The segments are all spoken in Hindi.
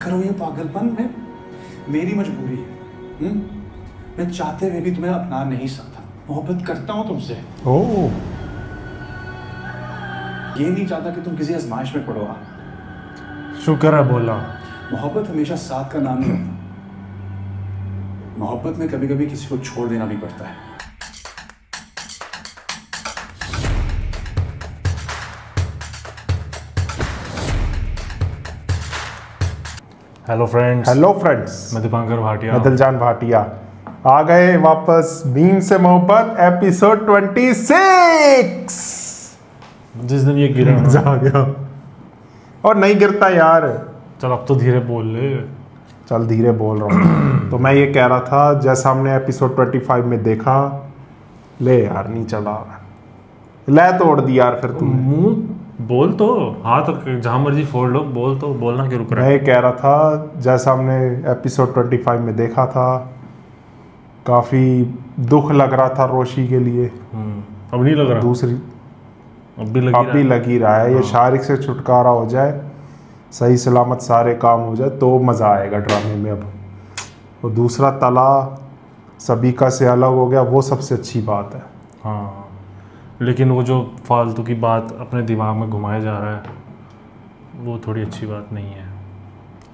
करो ये पागलपन में मेरी मजबूरी है। मैं चाहते हुए भी तुम्हें अपना नहीं सकता। मोहब्बत करता हूँ तुमसे। ओह, ये नहीं चाहता कि तुम किसी आजमाइश में पड़ो। शुक्र है बोला। मोहब्बत हमेशा साथ का नाम नहीं होता। मोहब्बत में कभी कभी किसी को छोड़ देना भी पड़ता है। हेलो फ्रेंड्स, मैं दीपांकर भाटिया, मैं दिलजान भाटिया आ गए वापस। बीम से मोहब्बत एपिसोड 26। जिस दिन ये गिरा मजा आ गया और नहीं गिरता यार। चल अब तो धीरे बोल ले। चल धीरे बोल रहा हूँ। तो मैं ये कह रहा था, जैसा हमने एपिसोड 25 में देखा, ले यार नहीं चला, ले तोड़ दी यार फिर तुमने। मुंह बोल तो, हाथ जहां मर्जी फोड़ लो, बोल तो, बोलना क्यों रुक रहा मैं है? ये कह रहा था, जैसा हमने एपिसोड 25 में देखा था, काफी दुख लग रहा था रोशी के लिए। अब नहीं लग रहा? दूसरी अब भी लग ही रहा है। ये शारिक से छुटकारा हो जाए, सही सलामत सारे काम हो जाए तो मज़ा आएगा ड्रामे में। अब और दूसरा तला सबीका से अलग हो गया, वो सबसे अच्छी बात है। हाँ, लेकिन वो जो फालतू की बात अपने दिमाग में घुमाया जा रहा है, वो थोड़ी अच्छी बात नहीं है।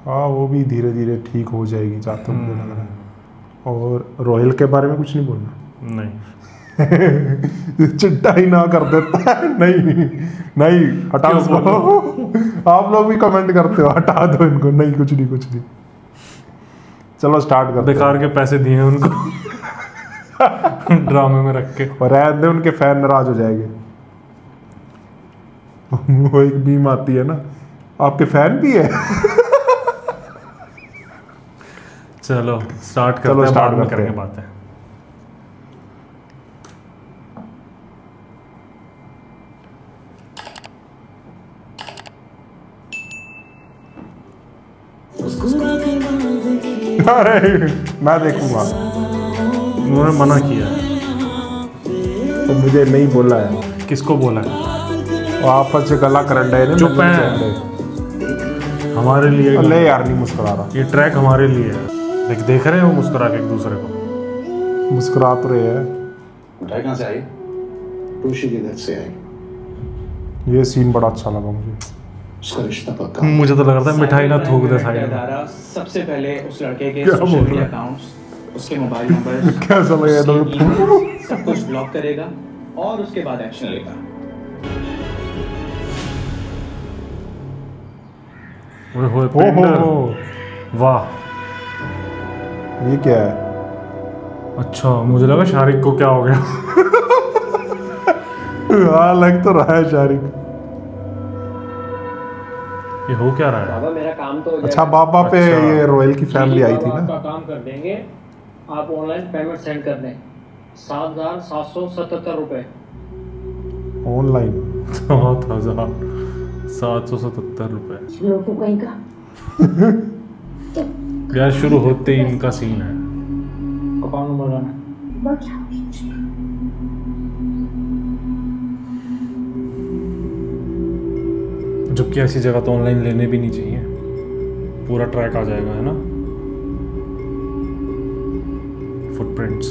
हाँ, वो भी धीरे धीरे ठीक हो जाएगी जाते मुझे लग रहा है। और रोहिल के बारे में कुछ नहीं बोलना। नहीं चिट्टा ही ना कर देता है। नहीं हटा उसको। आप लोग भी कमेंट करते हो, हटा दो इनको। नहीं कुछ नहीं। चलो स्टार्ट करते बेकार के पैसे दिए उनको ड्रामे में रख के, और रहने दे, उनके फैन नाराज हो जाएंगे। वो एक बीम आती है ना, आपके फैन भी है। चलो स्टार्ट करते हैं, बाद में करेंगे बातें। अरे मैं देखूंगा। उन्होंने मना किया। तो मुझे नहीं बोला है। किसको बोला है? वो आपस में गला करन डे ने। चुप है, हमारे लिए। ले यार नहीं मुस्कुरा रहा। ये ट्रैक हमारे लिए है। देख रहे हैं वो मुस्कुरा के एक दूसरे को। मुस्कुरा तो रहे हैं। मिठाई कहाँ से आई? रोशी के घर से आई। ये सीन बड़ा अच्छा लगा मुझे। उसका रिश्ता पक्का। मुझे तो लग रहा था मिठाई ना थूक दे साइड में। सबसे पहले उस लड़के के सोशल मीडिया अकाउंट्स, उसके मोबाइल नंबर, कैसा लगा तो सब कुछ ब्लॉक करेगा और उसके बाद एक्शन लेगा। ओए पेंडर, वाह। ये क्या है? अच्छा, मुझे लगा शारिक को क्या हो गया। हाँ लग तो रहा है शारिक। ये हो क्या रहा है? बाबा मेरा काम तो अच्छा, बाबा पे अच्छा। ये रोयल की फैमिली आई थी ना। आपका काम कर देंगे, आप ऑनलाइन पेमेंट सेंड कर दें। 7,777 रुपए ऑनलाइन। 7,777 रुपए लोगों कहीं का। यार, शुरू होते ही इनका सीन है। अकाउंट नंबर लाना। जबकि ऐसी जगह तो ऑनलाइन लेने भी नहीं चाहिए, पूरा ट्रैक आ जाएगा, है ना। फुटप्रिंट्स,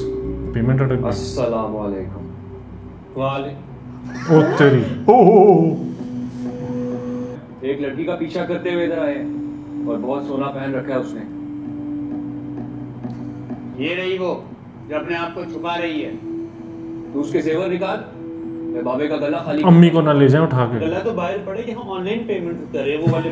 पेमेंट अटक गई। अस्सलाम वालेकुम। वालेकुम। ओ तेरी। एक लड़की का पीछा करते हुए इधर आए और बहुत सोना पहन रखा है उसने। ये रही वो जो अपने आप को छुपा रही है। तू उसके जेवर निकाल, मैं बाबे का गला खाली। अम्मी को ना ले जाए उठा के। गला तो बाहर पड़े, यहाँ ऑनलाइन पेमेंट करे वो वाले।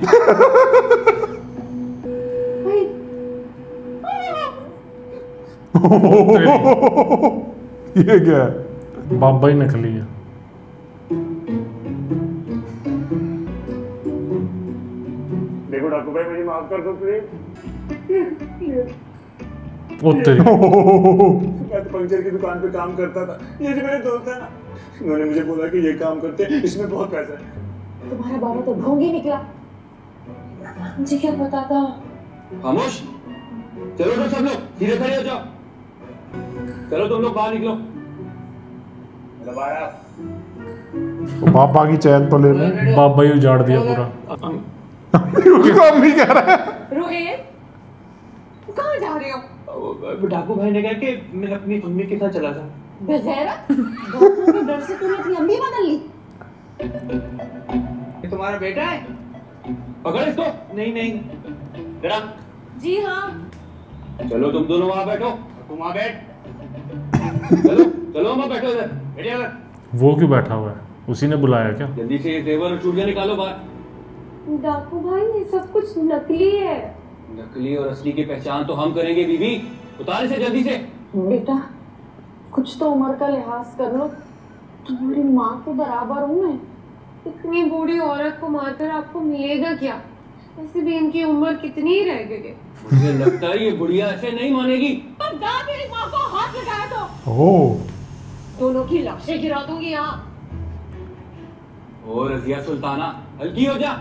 ये क्या है? बाबा ही नकली है। देखो डाकू भाई, मुझे माफ कर दो प्लीज। ओ तेरी। मैं तो पंचर की दुकान पे काम करता था। ये जो मेरे दोस्त है ना, उन्होंने मुझे बोला कि ये काम करते हैं, इसमें बहुत पैसा है। तुम्हारा बाबा तो ढोंगी निकला। मुझे क्या पता था। खामोश, चलो तो सब लोग धीरे खड़े हो जाओ। चलो तुम लोग बाहर निकलो। दोबारा तो बाबा की चैन तो ले ले। बाबा ही उजाड़ दिया पूरा। उसको अम्मी कह रहा है। रोहित, कहाँ जा रहे हो? डाकू भाई ने कहा कि मैं अपनी अम्मी के साथ चला था। बेगैरत, डाकू के डर से तूने अपनी अम्मी बदल ली। ये तुम्हारा बेटा है? पकड़ इसको। नहीं नहीं, जरा। जी हाँ। चलो तुम दोनों वहाँ बैठो, तुम वहाँ बैठ। चलो चलो वहाँ बैठो, इधर बैठिए इधर। वो क्यों बैठा हुआ है? उसी ने बुलाया क्या? जल्दी से ये जेवर और चूड़ियाँ निकालो बाहर। डाकू भाई, ये सब कुछ नकली है। नकली और असली की पहचान तो हम करेंगे बीबी। उतार इसे जल्दी से। बेटा, कुछ तो उम्र का लिहाज कर लो। तुम्हारी माँ के बराबर हूँ मैं। इतनी बूढ़ी औरत को मारकर आपको मिलेगा क्या? वैसे भी इनकी उम्र कितनी ही रह गई है। मुझे लगता है ये बुढ़िया ऐसे नहीं मानेगी। पर दाद मेरी माँ को हाथ लगाया तो ओह, दोनों की लाशें गिरा दूंगी यहाँ। और रजिया सुल्ताना, हल्की हो जा।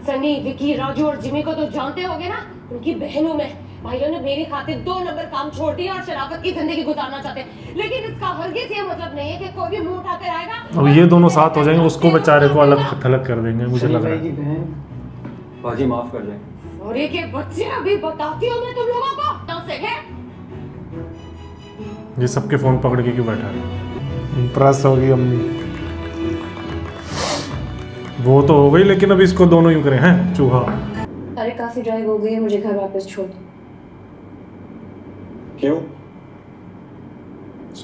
सनी, विकी, राजू और जिमी को तो जानते होगे ना? उनकी बहनों में भाइयों ने मेरी खातिर 2 नंबर काम छोड़ दिया और शराफत की जिंदगी गुजारना चाहते हैं। लेकिन इसका हरगिज़ ये मतलब नहीं है कि कोई भी मुंह उठाकर आएगा। अब ये दोनों साथ हो जाएंगे, उसको बेचारे को अलग थलग कर देंगे, मुझे लग रहा है। बाजी माफ कर दे। सॉरी के बच्चे, अभी बताती हूँ मैं तुम लोगों को। तो से है? ये सबके फोन पकड़ के क्यों बैठा है? इम्प्रेस हो गई अम्मी। वो तो हो गई, लेकिन अब इसको दोनों यूं करें हैं चूहा। अरे काफी ड्राइव हो गई है, मुझे घर वापस छोड़ दो। क्यों?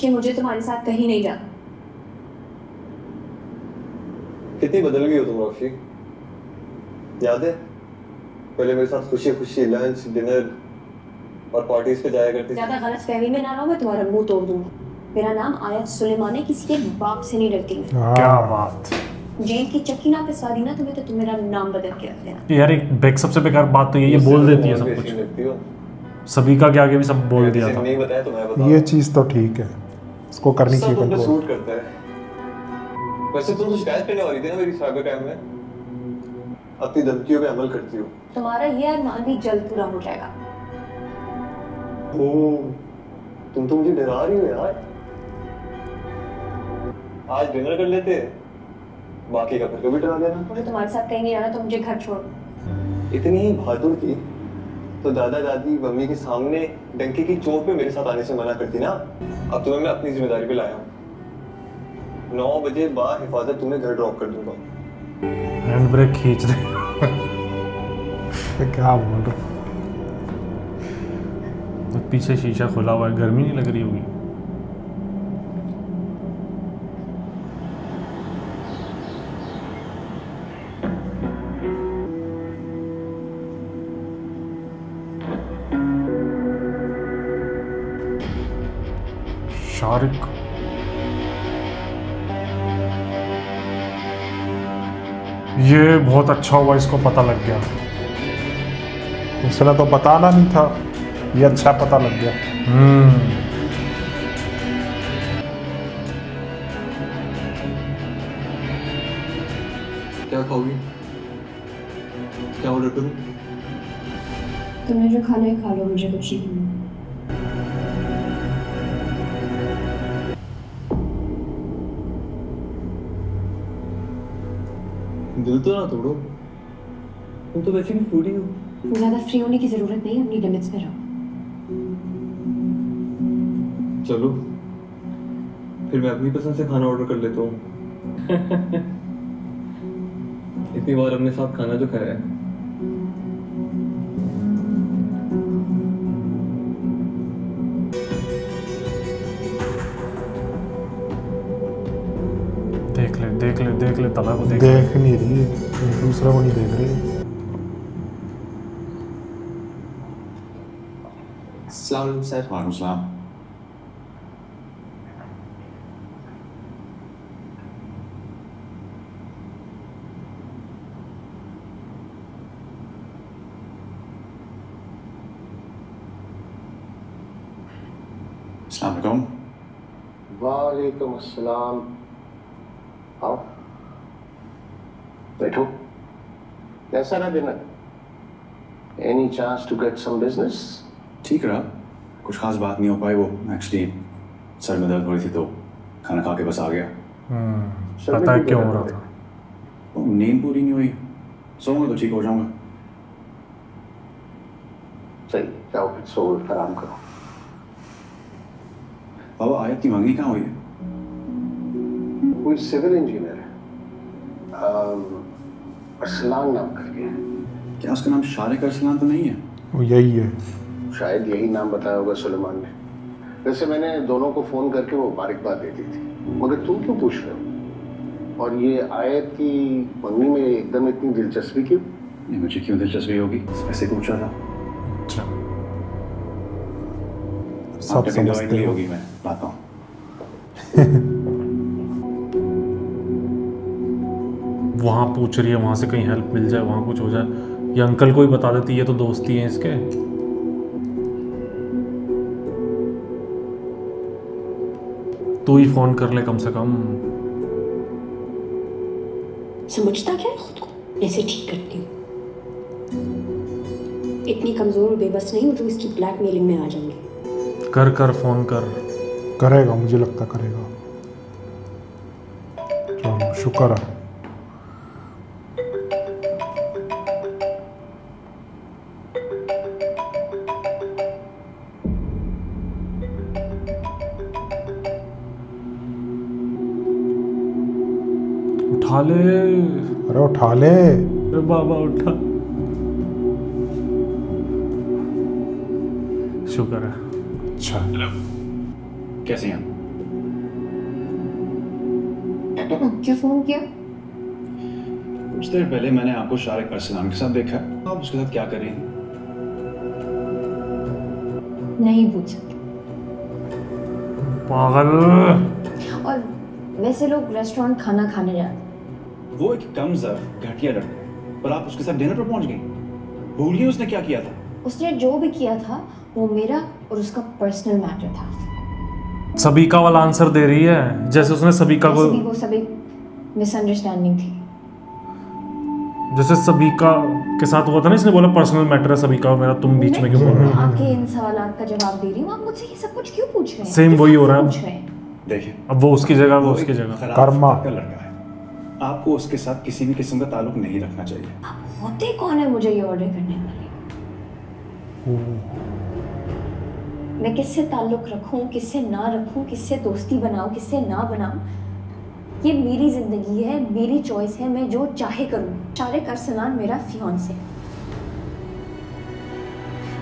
कि मुझे तुम्हारे साथ कहीं नहीं जाना। कितनी बदल गई हो तुम रोशी, याद है पहले मेरे साथ खुशी खुशी लंच डिनर और पार्टीज पे जाया करती थी। ज्यादा गलतफहमी में ना रहो, मैं तुम्हारा मुंह तोड़ दूंगा। मेरा नाम आयत सुलेमान है, किसी के बाप से नहीं डरती मैं। क्या बात। जेल की चक्की ना पिसवा दी ना तुम्हें तो तुम मेरा नाम बदल के रख देना। यार एक सबसे बेकार बात तो ये बोल देती है सब कुछ। लगती हो सभी का क्या आगे भी सब बोल दिया था। नहीं बताया तो मैं बता। ये चीज तो ठीक है, इसको करनी चाहिए सब कंट्रोल। सूट करता है। वैसे तुम तो शिकायत करने वाली थी ना मेरी साइबर क्राइम में। अपनी धमकियों पे अमल करती हो। तुम्हारा ये अरमान भी जल्द पूरा हो जाएगा। ओह, तुम तो मुझे डरा रही हो यार। आज डिनर कर लेते हैं, बाकी का फिर कभी डरा देना। मुझे तुम्हारे साथ कहीं नहीं जाना, तो मुझे घर छोड़ो। इतनी ही बहादुर थी तो दादा दादी मम्मी के सामने डंके की चोट पे मेरे साथ आने से मना करती ना। अब तुम्हें मैं अपनी जिम्मेदारी पे लाया हूँ। 9 बजे बाद हिफाजत तुम्हें घर ड्रॉप कर दूंगा। हैंड ब्रेक खींच दे। क्या बोल रहा? पीछे शीशा खुला हुआ है, गर्मी नहीं लग रही होगी? शारिक ये बहुत अच्छा हुआ, इसको पता लग गया। उसने तो बताना नहीं था, ये अच्छा पता लग गया। क्या खाओगी? क्या ऑर्डर करूं? तुमने जो खाना है खा लो, मुझे कुछ नहीं खाना। दिल तो ना तोड़ो, तुम तो वैसे भी फूडी हो। ज्यादा फ्री होने की जरूरत नहीं, अपनी लिमिट्स में रहो। चलो फिर मैं अपनी पसंद से खाना ऑर्डर कर लेता हूँ। इतनी बार हमने साथ खाना जो खाया है। देख ले तला को देख। देख नहीं रही, दूसरे को नहीं देख रही। अस्सलाम सर। वालेकुम सलाम। अस्सलाम वालेकुम। वालेकुम अस्सलाम। आओ बैठो। कैसा रहा dinner? Any chance to get some business? ठीक रहा, कुछ खास बात नहीं हो पाई। वो एक्चुअली सर में दर्द हो रही थी तो खाना खा के बस आ गया। पता है क्यों हो रहा था? नींद पूरी नहीं हुई, सोऊंगा तो ठीक हो जाऊंगा। सही, जाओ फिर सो आराम करो। बाबा आयत की मंगनी कहाँ हुई है? कोई सिविल इंजीनियर है, अरसलान नाम करके है। क्या उसका नाम शारिक अरसलान तो नहीं है? वो यही है। शायद यही नाम बताया होगा सुलेमान ने। वैसे मैंने दोनों को फोन करके वो मुबारकबाद दे दी थी, मगर तुम क्यों पूछ रहे हो? और ये आयत की मंगनी में एकदम इतनी दिलचस्पी क्यों? नहीं, मुझे क्यों दिलचस्पी होगी, ऐसे पूछा था। अच्छा, सब समझते होगी, मैं लाता हूँ। वहाँ पूछ रही है, वहाँ से कहीं हेल्प मिल जाए, वहाँ कुछ हो जाए। ये अंकल को ही बता देती है तो दोस्ती है इसके। तू ही फोन कर ले कम से कम। समझता क्या है खुद को? ऐसे ठीक करती हूँ। इतनी कमजोर और बेबस नहीं हूँ जो इसकी ब्लैकमेलिंग में आ जाऊंगी। कर कर फोन कर। करेगा, मुझे लगता करेगा। चलो शुक्र है। उठा ले। अरे उठा ले। अरे बाबा उठा। शुक्र है। अच्छा, कैसे हैं? क्यों फोन किया? कुछ देर पहले मैंने आपको शारिक अरसलान के साथ देखा। आप उसके साथ क्या कर रही हैं? नहीं पूछ सकते। पागल। और वैसे लोग रेस्टोरेंट खाना खाने जाते हैं। वो एक कम ज़र्फ घटिया लड़का, पर आप उसके साथ डिनर पर पहुंच गई। भूल गई उसने क्या किया था? उसने जो भी किया था वो मेरा और उसका पर्सनल मैटर था। सबिका वाला आंसर दे रही है, जैसे उसने सबिका को, वैसे भी वो सब एक मिसअंडरस्टैंडिंग थी। जैसे सबिका के साथ हुआ था ना, इसने बोला पर्सनल मैटर है सबिका और मेरा, तुम बीच में क्यों बोल रहे हो? आपके इन सवालों का जवाब दे रही हूँ, आप मुझसे ये सब कुछ क्यों पूछ रहे हैं? सेम वही हो रहा है। पूछ रहे हैं। देखिए, अब वो उसकी जगह, वो उसकी एक जगह। खराब कर्मा। का लड़का है। आपको उसके साथ किसी भी किस्म का ताल्लुक नहीं रखना चाहिए। आप होते कौन है मुझे ये ऑर्डर करने वाले? मैं किससे ताल्लुक रखूं, किससे ना रखूं, किससे दोस्ती बनाऊं, किससे ना बनाऊं, ये मेरी जिंदगी है, मेरी चॉइस है, मैं जो चाहे करूं। शारिक अरसलान मेरा फियांसे है।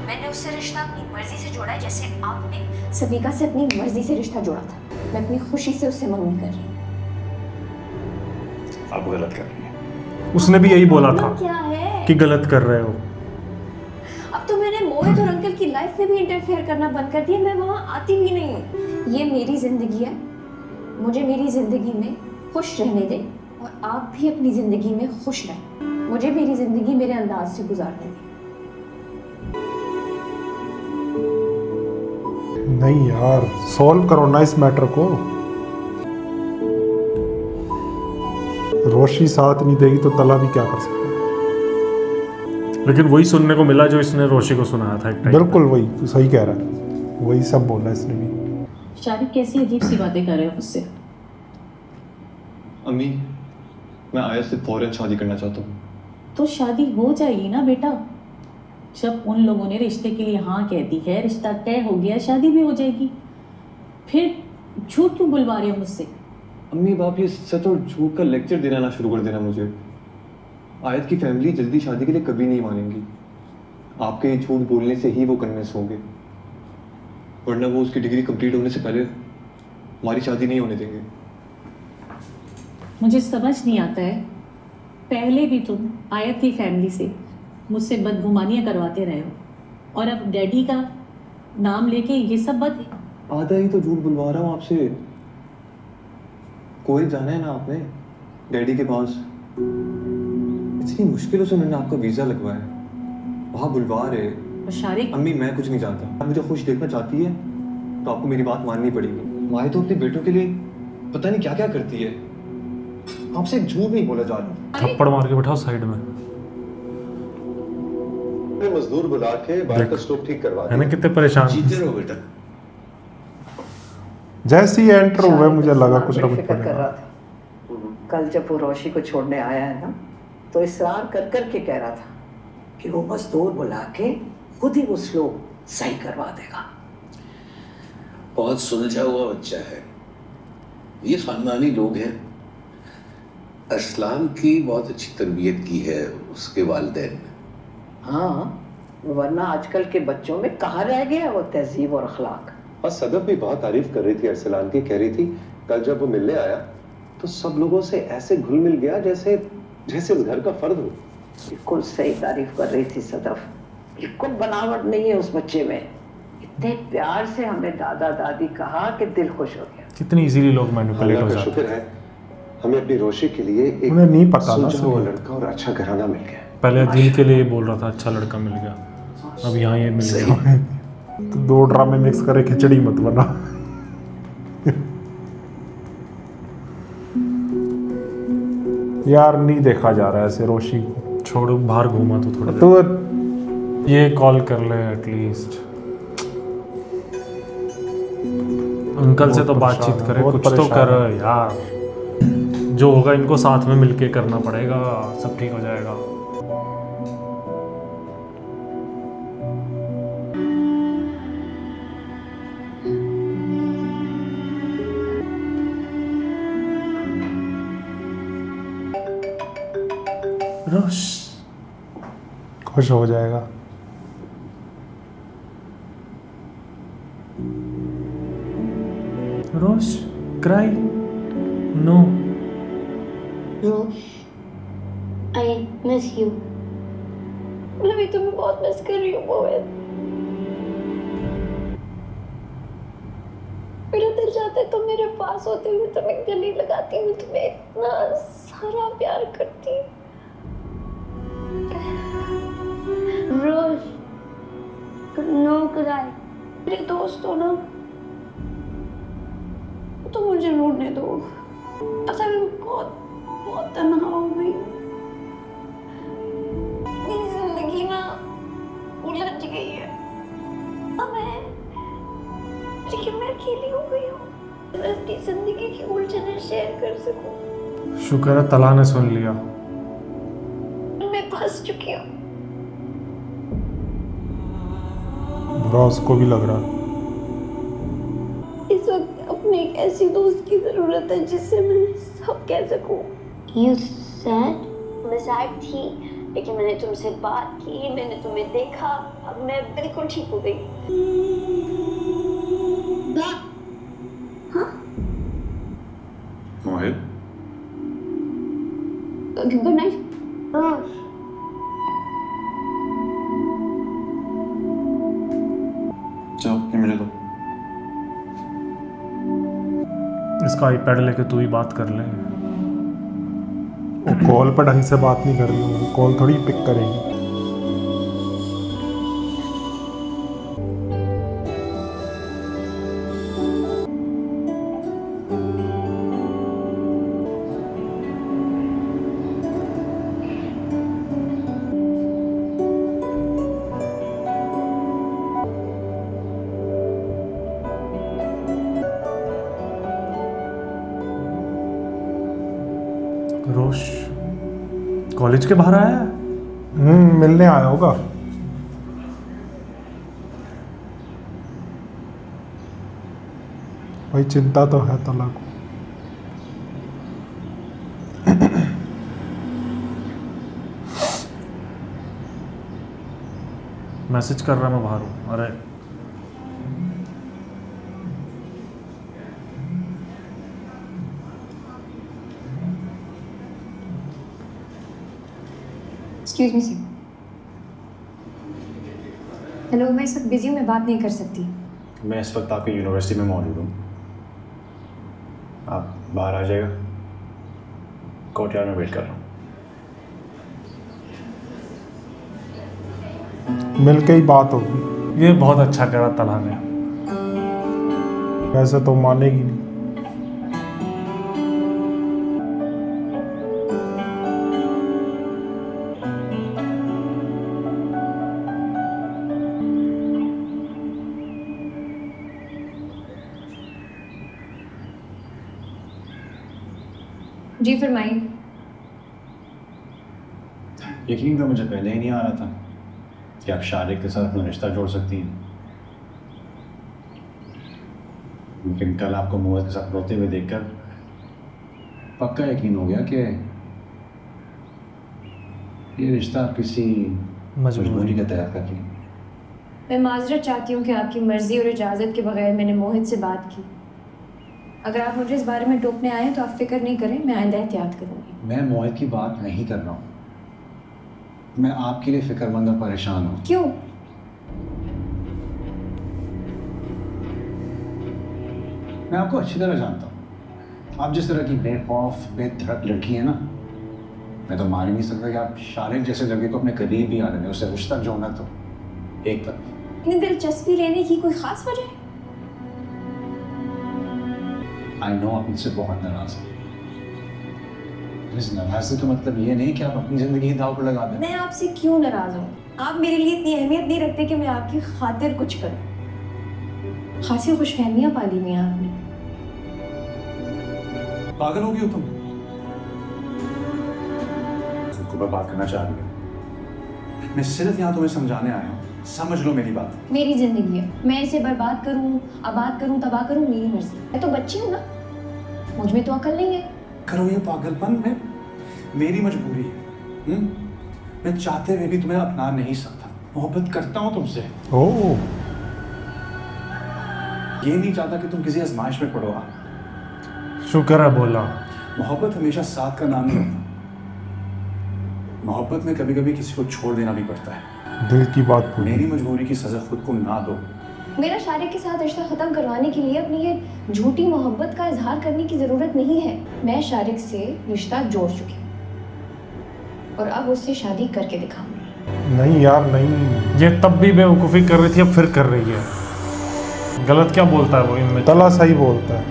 मैंने उससे रिश्ता अपनी मर्जी से जोड़ा है, जैसे आपने सबिका से अपनी मर्जी से रिश्ता जोड़ा था। मैं अपनी खुशी से उससे मंगनी कर रही हूँ। आप गलत कर रही हैं। उसने भी यही बोला था क्या है कि गलत कर रहे हो। अब तो मैंने मोहित और अंकल की लाइफ में भी इंटरफेयर करना बंद कर दिया। मैं वहाँ आती भी नहीं हूँ। ये मेरी जिंदगी है, मुझे मेरी जिंदगी में खुश रहने दें और आप भी अपनी जिंदगी में खुश रहें। मुझे मेरी जिंदगी मेरे अंदाज से गुजारने दें। नहीं यार, सॉल्व करो ना इस मैटर को। रोशी साथ नहीं देगी तो तला भी क्या कर सकता है। लेकिन वही सुनने को मिला जो इसने रोशी को सुनाया था एक टाइम। बिल्कुल वही, तू सही कह रहा है, वही सब बोला इसने भी। शारिक कैसी अजीब सी बातें कर रहे हो मुझसे? अम्मी, मैं आयत से फौरन शादी करना चाहता हूँ। तो शादी हो जाएगी ना बेटा। जब उन लोगों ने रिश्ते के लिए हाँ कह दी है, रिश्ता तय हो गया, शादी भी हो जाएगी। फिर झूठ क्यों बुलवा रहे हो मुझसे? अम्मी बाप, ये सच और झूठ का लेक्चर देना ना शुरू कर देना मुझे। आयत की फैमिली जल्दी शादी के लिए कभी नहीं मानेंगी। आपके झूठ बोलने से ही वो कन्विंस होंगे, वरना वो उसकी डिग्री कंप्लीट होने से पहले हमारी शादी नहीं होने देंगे। मुझे समझ नहीं आता है, पहले भी तुम आयत की फैमिली से मुझसे बदगुमानियाँ करवाते रहे हो और अब डैडी का नाम लेके ये सब बातें। आधा ही तो झूठ बुलवा रहा हूँ आपसे। कोई जाना है ना आपने डैडी के पास, इतनी मुश्किलों से उन्होंने आपका वीजा लगवाया, वहाँ बुलवा रहे। और शारिक, अम्मी मैं कुछ नहीं जानता, आप मुझे खुश देखना चाहती है तो आपको मेरी बात माननी पड़ेगी। माए तो अपने बेटों के लिए पता नहीं क्या क्या करती है। आपसे एक झूठ नहीं बोला जा रहा। थप्पड़ मार के बैठाओ साइड में। मजदूर बुला के बाहर का स्टोव ठीक करवा है ना, कितने परेशान। जीते रहो बेटा। जैसे ही एंटर हुए मुझे लगा कुछ ना कुछ फिक्र कर रहा था। कल जब वो रोशी को छोड़ने आया है ना, तो इसरार कर कर के कह रहा था कि वो मजदूर बुला के खुद ही वो स्लो सही करवा देगा। बहुत सुलझा हुआ बच्चा है, ये खानदानी लोग हैं। असलान की बहुत अच्छी तरबियत की है उसके वालिदैन ने। हाँ, वरना आजकल के बच्चों में कहाँ रह गया वो तहजीब और अखलाक। और सदफ भी बहुत तारीफ कर रही थी अरसलान की, कह रही थी कल जब वो मिलने आया तो सब लोगों से ऐसे घुल मिल गया जैसे जैसे उस घर का फर्द हो। बिल्कुल सही तारीफ कर रही थी सदफ, बिल्कुल बनावट नहीं है उस बच्चे में। इतने प्यार से हमें दादा दादी कहा कि दिल खुश हो गया। कितनी इजीली लोग मैनिपुलेट हो अल्लाह का जाते शुक्र है हमें अपनी रोशी के लिए एक उन्हें नहीं पता था सुलझा हुआ लड़का और अच्छा घराना मिल गया। पहले दिल के लिए बोल रहा था अच्छा लड़का मिल गया, अब यहाँ ये मिल गया। तो 2 ड्रामे मिक्स करे खिचड़ी मत बना। यार नहीं देखा जा रहा है ऐसे रोशी को। छोड़ो, बाहर घूमा तो थोड़ा तो ये कॉल कर ले एटलीस्ट, अंकल से तो बातचीत करे, कुछ तो कर यार। जो होगा इनको साथ में मिलके करना पड़ेगा, सब ठीक हो जाएगा। रोश खुश हो जाएगा। रोश क्राई नो। रोश आई मिस यू। मैं भी तुम्हें बहुत मिस कर रही हूँ मोहित। मेरा दिल चाहता है तुम मेरे पास होते हुए तुम्हें गले लगाती हूँ, तुम्हें इतना सारा प्यार करती हूँ। रोश नो क्राई। मेरे दोस्त हो ना, तो मुझे रोने दो। पता है मैं बहुत बहुत तन्हा हो गई हूँ। मेरी जिंदगी ना उलझ गई है। अब लेकिन मैं अकेली हो गई हूँ। मैं अपनी जिंदगी की उलझनें शेयर कर सकूं। शुक्र है तला ने सुन लिया। मैं फंस चुकी हूँ। बुरा उसको भी लग रहा। इस वक्त अपने एक ऐसी दोस्त की जरूरत है जिससे मैं सब कह सकूं। You said? मैं सैड थी, लेकिन मैंने तुमसे बात की, मैंने तुम्हें देखा, अब मैं बिल्कुल ठीक हो गई। हाँ? मोहित गुड नाइट। चलो ये मिले तो। इसका आईपैड लेके तू ही बात कर ले। वो कॉल पर ढंग से बात नहीं कर रही हूँ, कॉल थोड़ी पिक करेगी। रोश कॉलेज के बाहर आया है? मिलने आया होगा। भाई चिंता तो है तला को। मैसेज कर रहा मैं बाहर हूँ। अरे एक्सक्यूज मी सर। हेलो, मैं इस वक्त बिजी हूँ, मैं बात नहीं कर सकती। मैं इस वक्त आपकी यूनिवर्सिटी में मौजूद हूँ, आप बाहर आ जाएगा, कोर्टयार्ड में वेट कर रहा हूँ। मिल के ही बात होगी। ये बहुत अच्छा करा तला ने। वैसे तो मानेगी नहीं। जी फरमाइए। यकीन तो मुझे पहले ही नहीं आ रहा था, कि आप शारिक के साथ अपना रिश्ता जोड़ सकती हैं, लेकिन कल आपको मोहब्बत के साथ रोते हुए देखकर पक्का यकीन हो गया कि ये रिश्ता आप किसी मजबूरी का तैयार कर रही है। मैं माजरत चाहती हूँ कि आपकी मर्जी और इजाज़त के बगैर मैंने मोहित से बात की। अगर आप मुझे इस बारे में टोकने आए तो आप फिक्र नहीं करें, मैं आइंदा एहतियात करूँगी। मैं मोहित की बात नहीं कर रहा हूँ, मैं आपके लिए फिक्रमंद और परेशान हूँ। क्यों? मैं आपको अच्छी तरह जानता हूँ, आप जिस तरह की बेखौफ बेधड़क लड़की है ना, मैं तो मान ही नहीं सकता कि आप शारिक जैसे लड़के को अपने करीब भी आने दें, उससे रिश्ता जोड़ना तो एक तरफ। इतनी दिलचस्पी लेने की कोई खास वजह? आई नो आप मुझसे बहुत नाराज हैं। इस नाराज़गी का मतलब ये नहीं कि आप अपनी जिंदगी दांव पर लगा दें। मैं आपसे क्यों नाराज हूँ? आप मेरे लिए इतनी अहमियत नहीं रखते कि मैं आपकी खातिर कुछ करूँ। खासी खुशफहमियाँ पाली हुई हैं आपने। पागल हो गई हो तुम? तुमको मैं बात करना चाह रही हूँ। मैं सिर्फ यहाँ तुम्हें समझाने आया हूँ, समझ लो मेरी बात। मेरी जिंदगी है, मैं इसे बर्बाद करूँ, आबाद करूँ, तबाह करूँ, मेरी मर्जी। मैं तो बच्ची हूँ ना, मुझ में तो अकल नहीं है। करो ये पागलपन में, मेरी मजबूरी है। मैं चाहते हुए भी तुम्हें अपना नहीं सकता, मोहब्बत करता हूँ तुमसे। ओह, ये नहीं चाहता कि तुम किसी आजमाइश में पड़ो। शुक्र है बोला। मोहब्बत हमेशा साथ का नाम नहीं होता, मोहब्बत में कभी कभी किसी को छोड़ देना भी पड़ता है। दिल की बात बोली। मेरी मजबूरी की सजा खुद को ना दो। मेरा शारिक के साथ रिश्ता खत्म करवाने के लिए अपनी ये झूठी मोहब्बत का इजहार करने की जरूरत नहीं है। मैं शारिक से रिश्ता जोड़ चुकी हूँ और अब उससे शादी करके दिखाऊंगी। नहीं यार नहीं, ये तब भी बेवकूफ़ी कर रही थी, अब फिर कर रही है। गलत क्या बोलता है वो इनमें? तला सही बोलता है,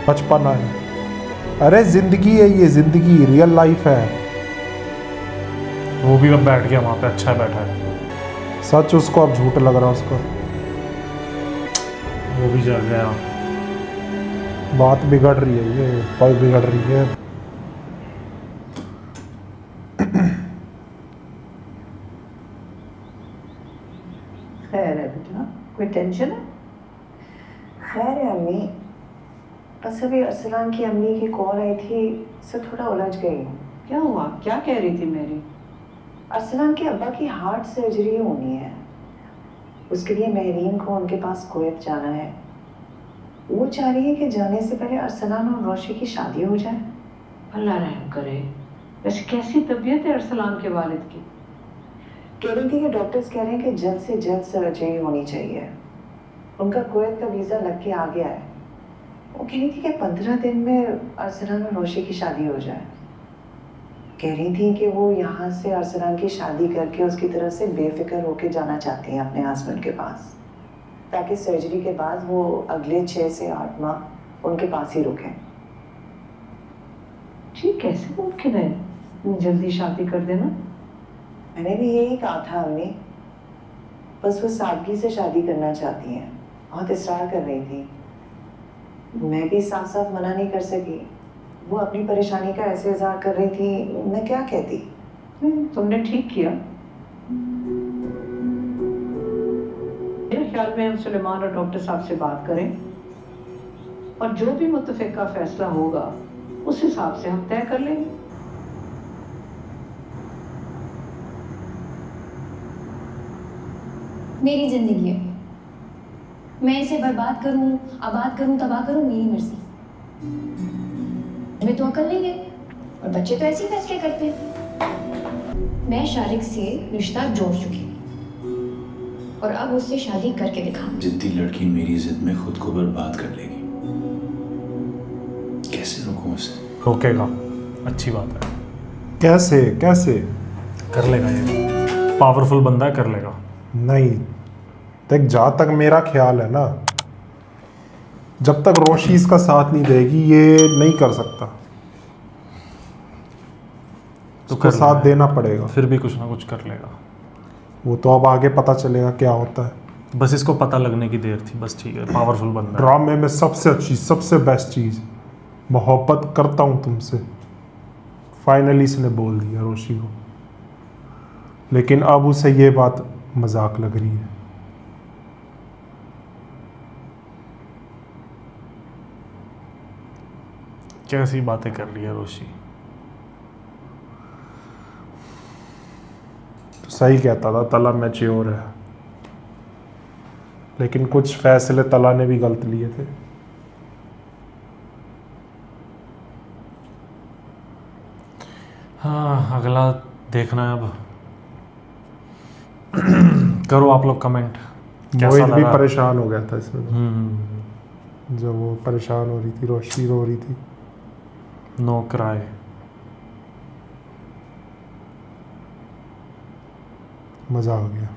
बचपना है। अरे जिंदगी है ये, जिंदगी रियल लाइफ है। वो भी अब बैठ गया वहाँ पे, अच्छा बैठा है। सच उसको अब झूठ लग रहा है उसको। वो भी जल गया। बात बिगड़ रही है, ये बात बिगड़ रही है। खैर है बेटा, कोई टेंशन है? खैर है अम्मी, बस अभी अरसलान की अम्मी की कॉल आई थी, इससे थोड़ा उलझ गई हूँ। क्या हुआ? क्या कह रही थी मेरी? अरसलान के अब्बा की हार्ट सर्जरी होनी है, उसके लिए महरीन को उनके पास कुवैत जाना है। वो चाह रही है कि जाने से पहले अरसलान और रोशी की शादी हो जाए। अल्लाह रहम करे। वैसे कैसी तबीयत है अरसलान के वालिद की? कह रही थी कि डॉक्टर्स कह रहे हैं कि जल्द से जल्द सर्जरी होनी चाहिए। उनका कुवैत का वीज़ा लग के आ गया है। वो कह रही थी कि 15 दिन में अरसलान और रोशी की शादी हो जाए। कह रही थी कि वो यहाँ से अरसलान की शादी करके उसकी तरफ से बेफिक्र होके जाना चाहती हैं अपने हस्बैंड के पास, ताकि सर्जरी के बाद वो अगले 6 से 8 माह उनके पास ही रुकें। ठीक, कैसे मुमकिन है जल्दी शादी कर देना? मैंने भी यही कहा था अम्मी, बस वो सादगी से शादी करना चाहती हैं, बहुत इसरार कर रही थी। मैं भी साफ साफ मना नहीं कर सकी। वो अपनी परेशानी का ऐसे इजहार कर रही थी, मैं क्या कहती। तुमने ठीक किया। मेरे ख्याल में हम सुलेमान और डॉक्टर साहब से बात करें और जो भी मुत्तफिका फैसला होगा उस हिसाब से हम तय कर लेंगे। मेरी जिंदगी है, मैं इसे बर्बाद करूं, आबाद करूं, तबाह करूं, मेरी मर्जी। मैं तो अकल नहीं है और बच्चे तो ऐसे ही फैसले करते हैं। मैं शारिक से रिश्ता जोड़ चुकी हूँ और अब उससे शादी करके दिखाऊंगी। जिद्दी लड़की मेरी जिद में खुद को बर्बाद कर लेगी, कैसे रोकूं उसे? रोकेगा, अच्छी बात है। कैसे कैसे कर लेगा, ये पावरफुल बंदा है, कर लेगा। नहीं देख, जहाँ तक मेरा ख्याल है ना, जब तक रोशी इसका साथ नहीं देगी ये नहीं कर सकता। तो उसको साथ देना पड़ेगा, फिर भी कुछ ना कुछ कर लेगा वो तो। अब आगे पता चलेगा क्या होता है। बस इसको पता लगने की देर थी, बस। ठीक है, पावरफुल बंदा। ड्रामे में सबसे अच्छी, सबसे बेस्ट चीज़, मोहब्बत करता हूँ तुमसे, फाइनली इसने बोल दिया रोशी को। लेकिन अब उसे ये बात मजाक लग रही है। कैसी बातें कर रही है रोशी। तो सही कहता था तला मैच्योर है, लेकिन कुछ फैसले तला ने भी गलत लिए थे। हाँ, अगला देखना है अब। करो आप लोग कमेंट, कैसा मोहित भी लगा? परेशान हो गया था इसमें, जब वो परेशान हो रही थी, रोशी रो रही थी। No cry. मज़ा आ गया।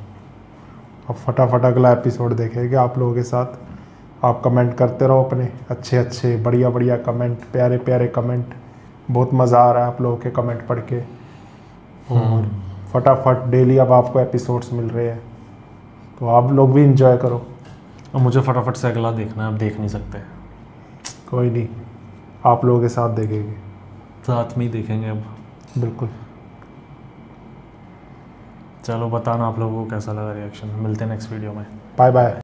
अब फटाफट अगला एपिसोड देखेंगे आप लोगों के साथ। आप कमेंट करते रहो अपने अच्छे अच्छे बढ़िया बढ़िया कमेंट, प्यारे प्यारे कमेंट। बहुत मज़ा आ रहा है आप लोगों के कमेंट पढ़ के। और फटाफट डेली अब आपको एपिसोड्स मिल रहे हैं, तो आप लोग भी इंजॉय करो। अब मुझे फटाफट से अगला देखना है, अब देख नहीं सकते। कोई नहीं, आप लोगों के साथ देखेंगे, साथ में ही देखेंगे अब। बिल्कुल। चलो बताना आप लोगों को कैसा लगा रिएक्शन। मिलते हैं नेक्स्ट वीडियो में। Bye bye.